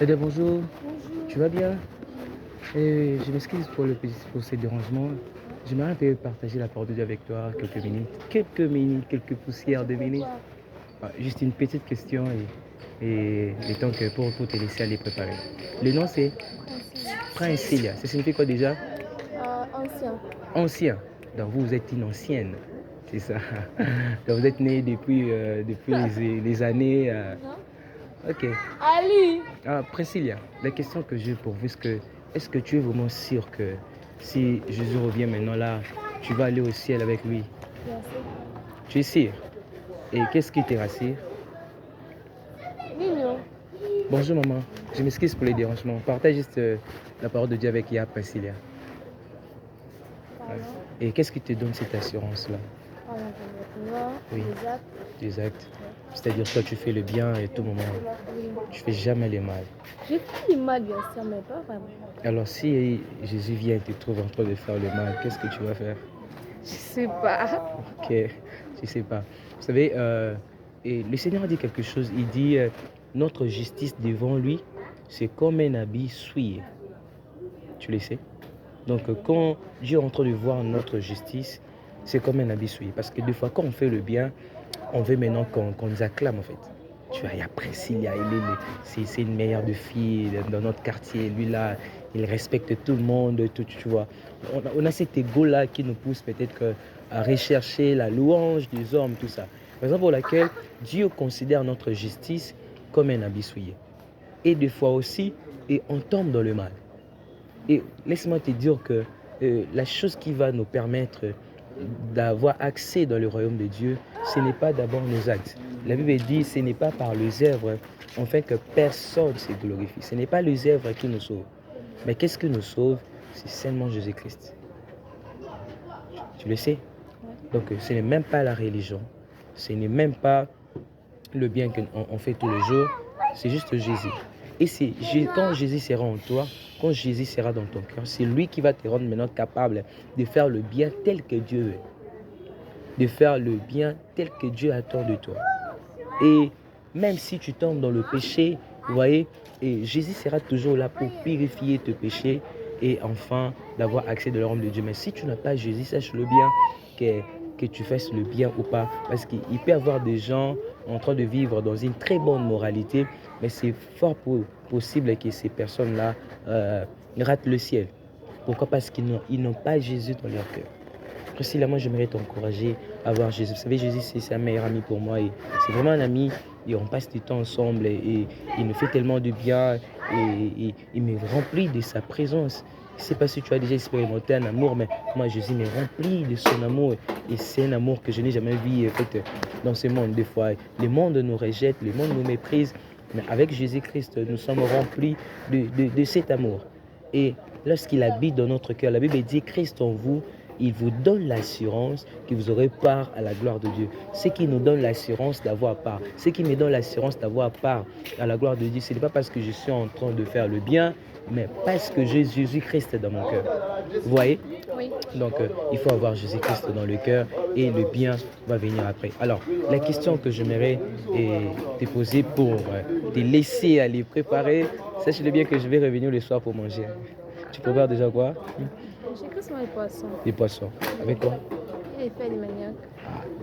Bonjour, Bonjour. tu vas bien? Je m'excuse pour ces dérangements. J'aimerais un peu partager la parole de Dieu avec toi quelques poussières de C'est minutes. pourquoi? Juste une petite question et le temps que pour te laisser aller préparer. Le nom c'est Ancien. Princilia. Ça signifie quoi déjà? Ancien. Ancien. Donc vous êtes une ancienne. C'est ça. Donc vous êtes né depuis les années. Non? Ok. Ali! Priscilla, la question que j'ai pour vous, est-ce que tu es vraiment sûr que si Jésus revient maintenant là, tu vas aller au ciel avec lui? Bien sûr. Tu es sûr? Et qu'est-ce qui te rassure? Mignon. Bonjour maman, je m'excuse pour les dérangements. Partage juste la parole de Dieu avec Yah Priscilla. Pardon. Et qu'est-ce qui te donne cette assurance-là? Par l'entendement, Oui. les actes. Des actes. C'est-à-dire toi tu fais le bien et tout moment. Oui. Tu fais jamais le mal. J'ai fait du mal, bien sûr, mais pas vraiment. Alors si Jésus vient et te trouve en train de faire le mal, qu'est-ce que tu vas faire? Je sais pas. Ok, je sais pas. Vous savez, et le Seigneur dit quelque chose. Il dit notre justice devant lui, c'est comme un habit souillé. Tu le sais? Donc, quand Dieu est en train de voir notre justice, c'est comme un habit souillé. Parce que des fois, quand on fait le bien, on veut maintenant qu'on nous acclame en fait. Tu vois, il y a Priscilla, c'est une meilleure de filles dans notre quartier. Lui là, il respecte tout le monde, tout, tu vois. On a cet ego-là qui nous pousse peut-être à rechercher la louange des hommes, tout ça. Raison pour laquelle Dieu considère notre justice comme un habit souillé. Et des fois aussi, et on tombe dans le mal. Et laisse-moi te dire que la chose qui va nous permettre d'avoir accès dans le royaume de Dieu, ce n'est pas d'abord nos actes. La Bible dit, ce n'est pas par les œuvres, afin que personne se glorifie. Ce n'est pas les œuvres qui nous sauvent. Mais qu'est-ce qui nous sauve? C'est seulement Jésus-Christ. Tu le sais? Donc ce n'est même pas la religion. Ce n'est même pas le bien qu'on fait tous les jours. C'est juste Jésus. Et c'est quand Jésus sera en toi, quand Jésus sera dans ton cœur, c'est lui qui va te rendre maintenant capable de faire le bien tel que Dieu veut. De faire le bien tel que Dieu attend de toi. Et même si tu tombes dans le péché, vous voyez, et Jésus sera toujours là pour purifier tes péchés et enfin d'avoir accès de royaume de Dieu. Mais si tu n'as pas Jésus, sache-le bien que tu fasses le bien ou pas. Parce qu'il peut y avoir des gens en train de vivre dans une très bonne moralité, mais c'est fort possible que ces personnes-là ratent le ciel. Pourquoi? Parce qu'ils n'ont pas Jésus dans leur cœur. Priscilla, moi j'aimerais t'encourager à voir Jésus. Vous savez, Jésus c'est un meilleur ami pour moi et c'est vraiment un ami et on passe du temps ensemble et il me fait tellement de bien et il me remplit de sa présence. Je ne sais pas si tu as déjà expérimenté un amour, mais moi Jésus me remplit de son amour et c'est un amour que je n'ai jamais vu en fait, dans ce monde. Des fois, le monde nous rejette, le monde nous méprise, mais avec Jésus-Christ, nous sommes remplis de cet amour. Et lorsqu'il habite dans notre cœur, la Bible dit Christ en vous, il vous donne l'assurance que vous aurez part à la gloire de Dieu. Ce qui nous donne l'assurance d'avoir part, ce qui me donne l'assurance d'avoir part à la gloire de Dieu, ce n'est pas parce que je suis en train de faire le bien, mais parce que j'ai Jésus-Christ dans mon cœur. Vous voyez? Oui. Donc, il faut avoir Jésus-Christ dans le cœur et le bien va venir après. Alors, la question que j'aimerais te poser pour te laisser aller préparer, sache-le bien que je vais revenir le soir pour manger. Tu prépares déjà quoi? J'ai que sur les poissons. Des poissons. Avec quoi? Et les feuilles de manioc.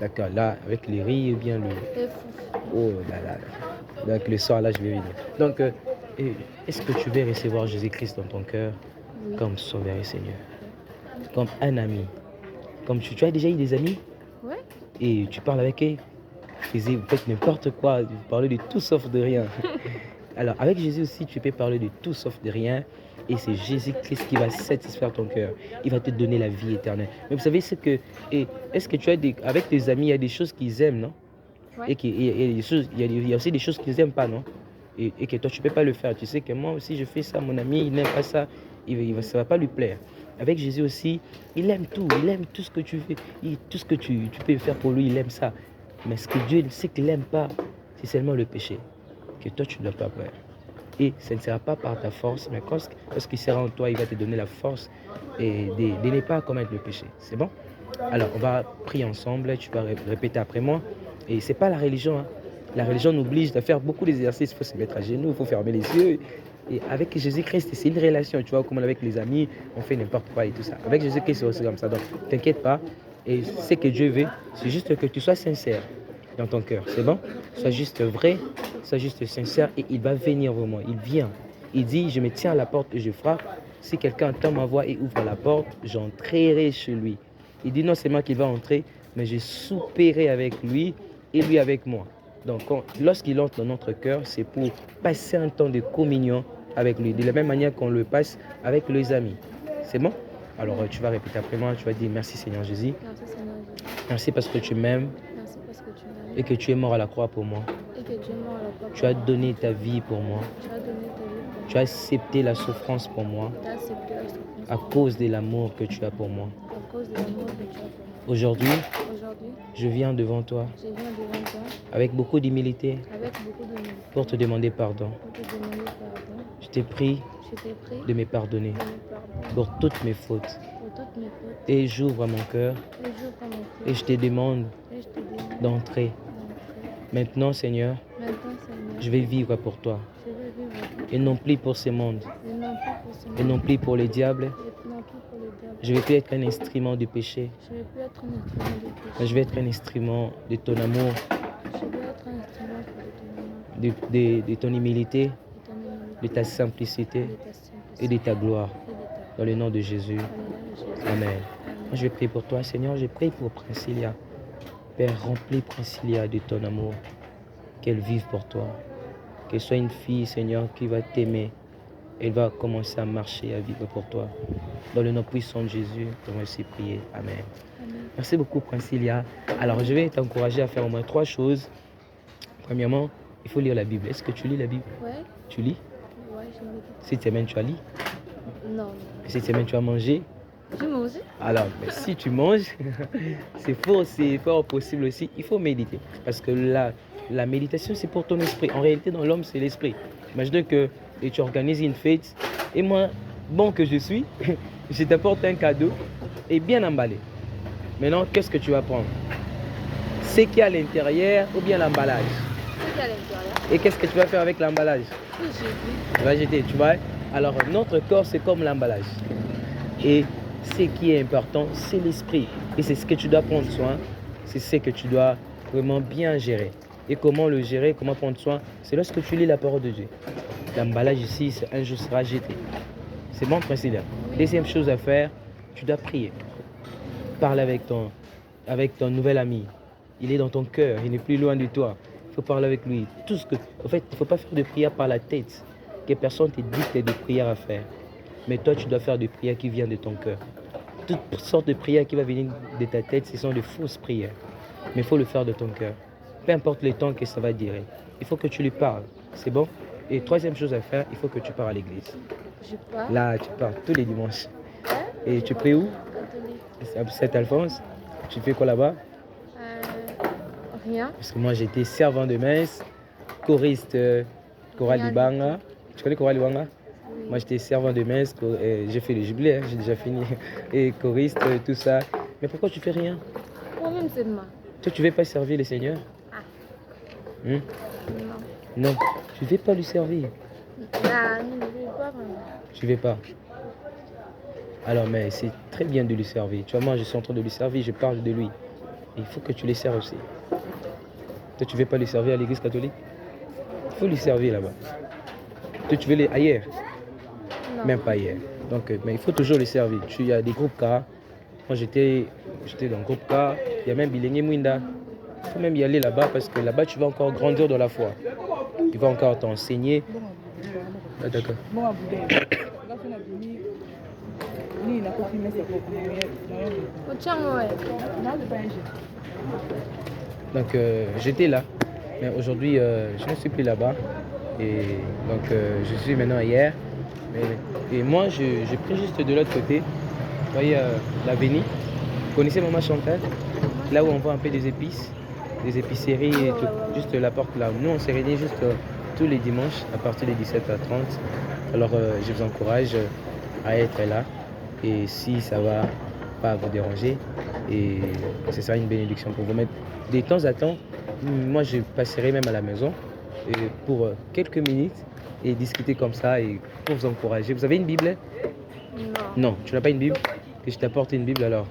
D'accord, là, avec les riz ou bien le... Et fou. Oh là là. Donc, le soir, là, je vais venir. Donc, est-ce que tu veux recevoir Jésus-Christ dans ton cœur Oui. comme Sauveur et Seigneur? Comme un ami? Comme tu as déjà eu des amis? Ouais. Et tu parles avec eux? Vous faites n'importe quoi, vous parlez de tout sauf de rien. Alors, avec Jésus aussi, tu peux parler de tout sauf de rien. Et c'est Jésus-Christ qui va satisfaire ton cœur. Il va te donner la vie éternelle. Mais vous savez, c'est que... Est-ce que tu as avec tes amis, il y a des choses qu'ils aiment, non? Ouais. Il y a aussi des choses qu'ils n'aiment pas, non? Et que toi, tu ne peux pas le faire. Tu sais que moi aussi, je fais ça, mon ami, il n'aime pas ça. Ça ne va pas lui plaire. Avec Jésus aussi, il aime tout ce que tu fais. Tout ce que tu peux faire pour lui, il aime ça. Mais ce que Dieu sait qu'il n'aime pas, c'est seulement le péché. Que toi, tu ne dois pas faire. Et ce ne sera pas par ta force, mais lorsqu'il sera en toi, il va te donner la force de ne pas commettre le péché. C'est bon? Alors, on va prier ensemble, tu vas répéter après moi. Et ce n'est pas la religion, hein. La religion nous oblige à faire beaucoup d'exercices. Il faut se mettre à genoux, il faut fermer les yeux. Et avec Jésus-Christ, c'est une relation. Tu vois, comme avec les amis, on fait n'importe quoi et tout ça. Avec Jésus-Christ, c'est aussi comme ça. Donc, t'inquiète pas. Et ce que Dieu veut, c'est juste que tu sois sincère dans ton cœur. C'est bon? Sois juste vrai, sois juste sincère et il va venir vraiment. Il vient. Il dit, je me tiens à la porte et je frappe. Si quelqu'un entend ma voix et ouvre la porte, j'entrerai chez lui. Il dit non seulement qu'il va entrer, mais je souperai avec lui et lui avec moi. Donc, lorsqu'il entre dans notre cœur, c'est pour passer un temps de communion avec lui, de la même manière qu'on le passe avec les amis. C'est bon? Alors, tu vas répéter après moi, tu vas dire merci Seigneur Jésus. Merci Seigneur Jésus. Merci parce que tu m'aimes Merci parce que tu m'aimes. et que tu es mort à la croix pour moi. Et que tu es mort à la croix pour Tu as moi. donné ta vie pour moi. Tu as donné ta vie pour Tu as accepté la souffrance pour moi moi. Tu as accepté la souffrance à cause de l'amour que tu as pour moi. à cause de l'amour que tu as pour moi. Aujourd'hui, Aujourd'hui, je viens devant toi je viens devant toi avec beaucoup d'humilité avec beaucoup d'humilité pour te demander pardon. pour te demander pardon. Je t'ai pris Je t'ai pris de me pardonner de me pardonner pour toutes mes fautes. pour toutes mes fautes. Et j'ouvre mon cœur Et j'ouvre mon et cœur je te demande et je te demande d'entrer. d'entrer. Maintenant, Seigneur, Maintenant, Seigneur, je vais vivre pour toi je vais vivre pour toi. et non plus pour ce monde Et non plus pour ce et monde. non plus pour les diables. Et non plus pour le diable. Je ne vais plus être un instrument de péché, Je ne vais plus être un instrument de péché. mais je vais être un instrument de ton amour, Je vais être un instrument pour ton amour, de ton humilité, de ton humilité, de ta simplicité de ta simplicité et de ta gloire. et de ta Dans le nom de Jésus. Dans le nom de Jésus. Amen. Amen. Moi, je vais prier pour toi, Seigneur. Je prie pour Princilia. Père, remplis Princilia de ton amour. Qu'elle vive pour toi. Qu'elle soit une fille, Seigneur, qui va t'aimer. Elle va commencer à marcher, à vivre pour toi. Dans le nom puissant de Jésus, je vais aussi prier. Amen. Amen. Merci beaucoup, Princilia. Alors, je vais t'encourager à faire au moins 3 choses. Premièrement, il faut lire la Bible. Est-ce que tu lis la Bible? Ouais, Tu lis? ouais, je me dis. Cette semaine, tu as lu? Non, Cette semaine, tu as mangé? je me aussi. Alors, mais si tu manges, c'est fort possible aussi. Il faut méditer. Parce que la méditation, c'est pour ton esprit. En réalité, dans l'homme, c'est l'esprit. Imagine que tu organises une fête. Et moi, bon que je suis, je t'apporte un cadeau et bien emballé. Maintenant, qu'est-ce que tu vas prendre? Ce qu'il y a à l'intérieur ou bien l'emballage? C'est qu'à l'intérieur. Et qu'est-ce que tu vas faire avec l'emballage? Oui, j'ai vu. Tu vas jeter, tu vois. Alors, notre corps, c'est comme l'emballage. Et ce qui est important, c'est l'esprit. Et c'est ce que tu dois prendre soin. C'est ce que tu dois vraiment bien gérer. Et comment le gérer, comment prendre soin, c'est lorsque tu lis la parole de Dieu. L'emballage ici, un jour sera jeté. C'est bon, Priscilla. Deuxième chose à faire, tu dois prier. Parle avec ton nouvel ami. Il est dans ton cœur, il n'est plus loin de toi. Il faut parler avec lui. En fait, il ne faut pas faire de prière par la tête. Que personne te dicte de prières à faire. Mais toi, tu dois faire des prières qui viennent de ton cœur. Toutes sortes de prières qui vont venir de ta tête, ce sont de fausses prières. Mais il faut le faire de ton cœur. Peu importe le temps que ça va durer. Il faut que tu lui parles. C'est bon? Et troisième chose à faire, il faut que tu pars à l'église. Je pars. Là, tu pars tous les dimanches. Hein? Et tu pries où? Catholique. À Saint-Alphonse. Tu fais quoi là-bas? Rien. Parce que moi, j'étais servant de messe, choriste, chorale Rien. Libanga. Tu connais chorale Libanga? Oui. Moi, j'étais servant de messe, j'ai fait le jubilé, hein, j'ai déjà fini. Et choriste, tout ça. Mais pourquoi tu fais rien? Moi-même seulement. Toi, tu ne veux pas servir le Seigneur? Ah. Hmm? Non. Non, tu ne veux pas lui servir. Là, nous ne voulons pas vraiment. Tu ne veux pas. Alors, mais c'est très bien de lui servir. Tu vois, moi, je suis en train de lui servir, je parle de lui. Il faut que tu les serves aussi. Toi, tu ne veux pas lui servir à l'église catholique? Il faut lui servir là-bas. Toi, tu veux aller ailleurs? Non. Même pas ailleurs. Donc, mais il faut toujours lui servir. Il y a des groupes K. Moi, j'étais dans le groupe K. Il y a même Bilengue Mwinda. Il faut même y aller là-bas parce que là-bas, tu vas encore grandir dans la foi. Tu vas encore t'enseigner. Ah, d'accord. Donc j'étais là, mais aujourd'hui je ne suis plus là-bas. Et donc je suis maintenant ailleurs. Et moi je prie juste de l'autre côté. Vous voyez l'avenue. Vous connaissez Maman Chantal? Là où on voit un peu des épices, des épiceries et tout. Juste la porte là. Nous on s'est réunis juste tous les dimanches à partir de 17h30. Alors je vous encourage à être là. Et si ça va pas vous déranger, et ce sera une bénédiction pour vous. Mais de temps à temps, moi, je passerai même à la maison pour quelques minutes et discuter comme ça et pour vous encourager. Vous avez une Bible? Non. Non, tu n'as pas une Bible? Que je t'apporte une Bible alors,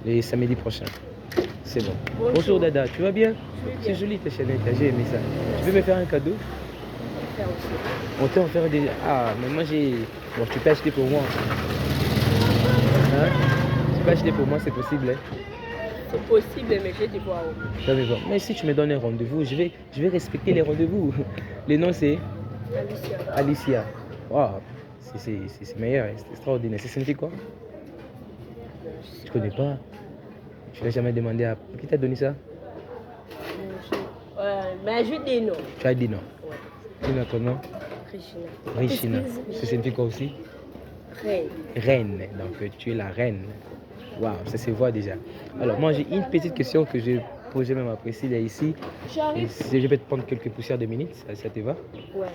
les samedis prochains. C'est bon. Bonjour Dada, tu vas bien? C'est joli ta chaîne, j'ai aimé ça. Tu peux me faire un cadeau? On peut en faire des... Ah, mais moi j'ai... Bon, tu peux acheter pour moi. Hein? Tu peux acheter pour moi, c'est possible. Hein? C'est possible, mais je vais te voir. Mais si tu me donnes un rendez-vous, je vais respecter les rendez-vous. Le nom c'est Alicia. Alicia. Wow, c'est meilleur, hein, c'est extraordinaire. Ça signifie quoi? Tu connais pas? Tu l'as jamais demandé à... Qui t'a donné ça? Mais je dis non. Tu as dit non. Ouais. Dis notre nom? Regina. Richina. Ça signifie quoi aussi? Reine. Reine. Donc tu es la reine. Waouh, ça se voit déjà. Alors moi j'ai une petite question que j'ai posée même à Priscilla ici. Et je vais te prendre quelques poussières de minutes, ça te va? Ouais.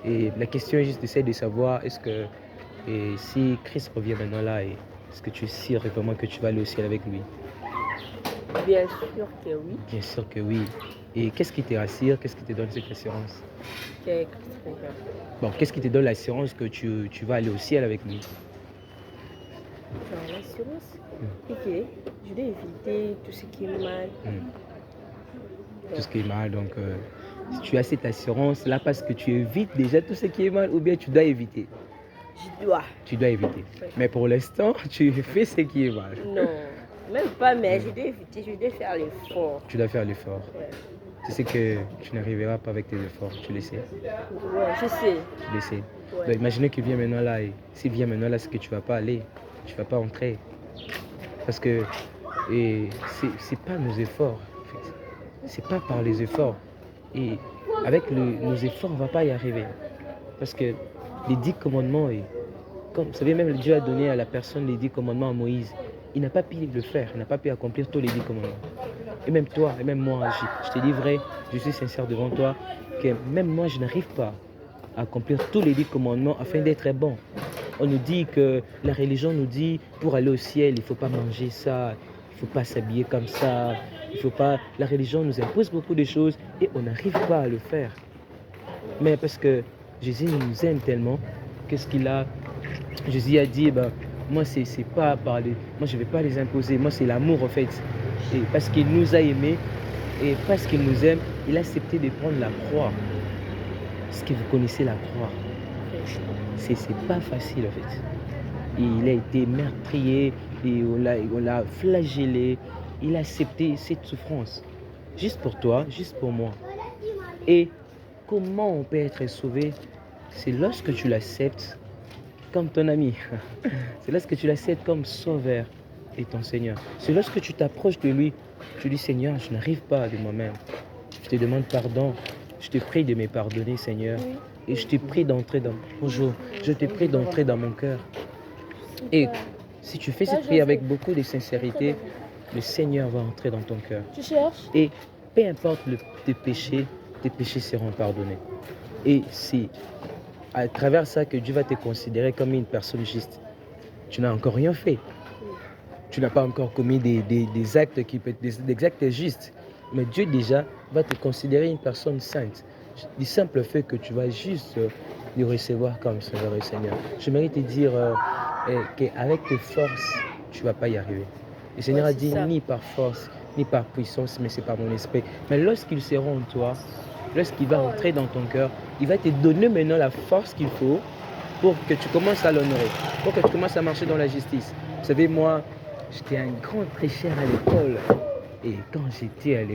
Et la question est juste d'essayer de savoir est-ce que si Christ revient maintenant là, est-ce que tu es sûr vraiment que tu vas aller au ciel avec lui? Bien sûr que oui. Bien sûr que oui. Et qu'est-ce qui te rassure? Qu'est-ce qui te donne cette assurance? Que Christ revient. Bon, qu'est-ce qui te donne l'assurance que tu vas aller au ciel avec lui? Genre l'assurance. Ok. Je vais éviter tout ce qui est mal. Tout ce qui est mal, donc si tu as cette assurance là parce que tu évites déjà tout ce qui est mal ou bien tu dois éviter? Je dois. Tu dois éviter. Oui. Mais pour l'instant, tu fais ce qui est mal. Non, même pas, mais je dois éviter, je dois faire l'effort. Tu dois faire l'effort. Ouais. Tu sais que tu n'arriveras pas avec tes efforts, tu le sais. Ouais, je sais. Tu le sais. Ouais. Donc, imaginez qu'il vient maintenant là et s'il vient maintenant là, c'est que tu ne vas pas aller, tu ne vas pas entrer. Parce que c'est pas nos efforts, en fait. C'est pas par les efforts. Et avec nos efforts, on ne va pas y arriver. Parce que les 10 commandements, comme vous savez, même Dieu a donné à la personne les 10 commandements à Moïse. Il n'a pas pu le faire, il n'a pas pu accomplir tous les 10 commandements. Et même toi, et même moi, je te dis vrai, je suis sincère devant toi, que même moi, je n'arrive pas à accomplir tous les 10 commandements afin d'être bon. On nous dit que la religion nous dit, pour aller au ciel, il ne faut pas manger ça, il ne faut pas s'habiller comme ça, il faut pas... La religion nous impose beaucoup de choses et on n'arrive pas à le faire. Mais parce que Jésus nous aime tellement, qu'est-ce qu'il a... Jésus a dit, moi, c'est pas par les... Moi, je ne vais pas les imposer. Moi, c'est l'amour, en fait. Et parce qu'il nous a aimés et parce qu'il nous aime, il a accepté de prendre la croix. Est-ce que vous connaissez la croix? C'est pas facile, en fait. Il a été meurtrier et on l'a flagellé. Il a accepté cette souffrance. Juste pour toi, juste pour moi. Et comment on peut être sauvé? C'est lorsque tu l'acceptes comme ton ami. C'est lorsque tu l'acceptes comme sauveur et ton Seigneur. C'est lorsque tu t'approches de lui, tu dis Seigneur, je n'arrive pas de moi-même. Je te demande pardon. Je te prie de me pardonner, Seigneur. Et je te prie d'entrer dans... Bonjour. Je te prie d'entrer dans mon cœur. Et si tu fais cette prière avec beaucoup de sincérité, le Seigneur va entrer dans ton cœur. Tu cherches? Et peu importe tes péchés seront pardonnés. Et c'est à travers ça que Dieu va te considérer comme une personne juste. Tu n'as encore rien fait. Tu n'as pas encore commis des actes qui peuvent être des actes justes. Mais Dieu déjà va te considérer une personne sainte. Du simple fait que tu vas juste le recevoir comme Sauveur et Seigneur. J'aimerais te dire qu'avec tes forces, tu ne vas pas y arriver. Le Seigneur a dit ni par force, ni par puissance, mais c'est par mon esprit. Mais lorsqu'il sera en toi, lorsqu'il va entrer dans ton cœur, il va te donner maintenant la force qu'il faut pour que tu commences à l'honorer, pour que tu commences à marcher dans la justice. Vous savez, moi, j'étais un grand tricheur à l'école. Et quand j'étais à l'école,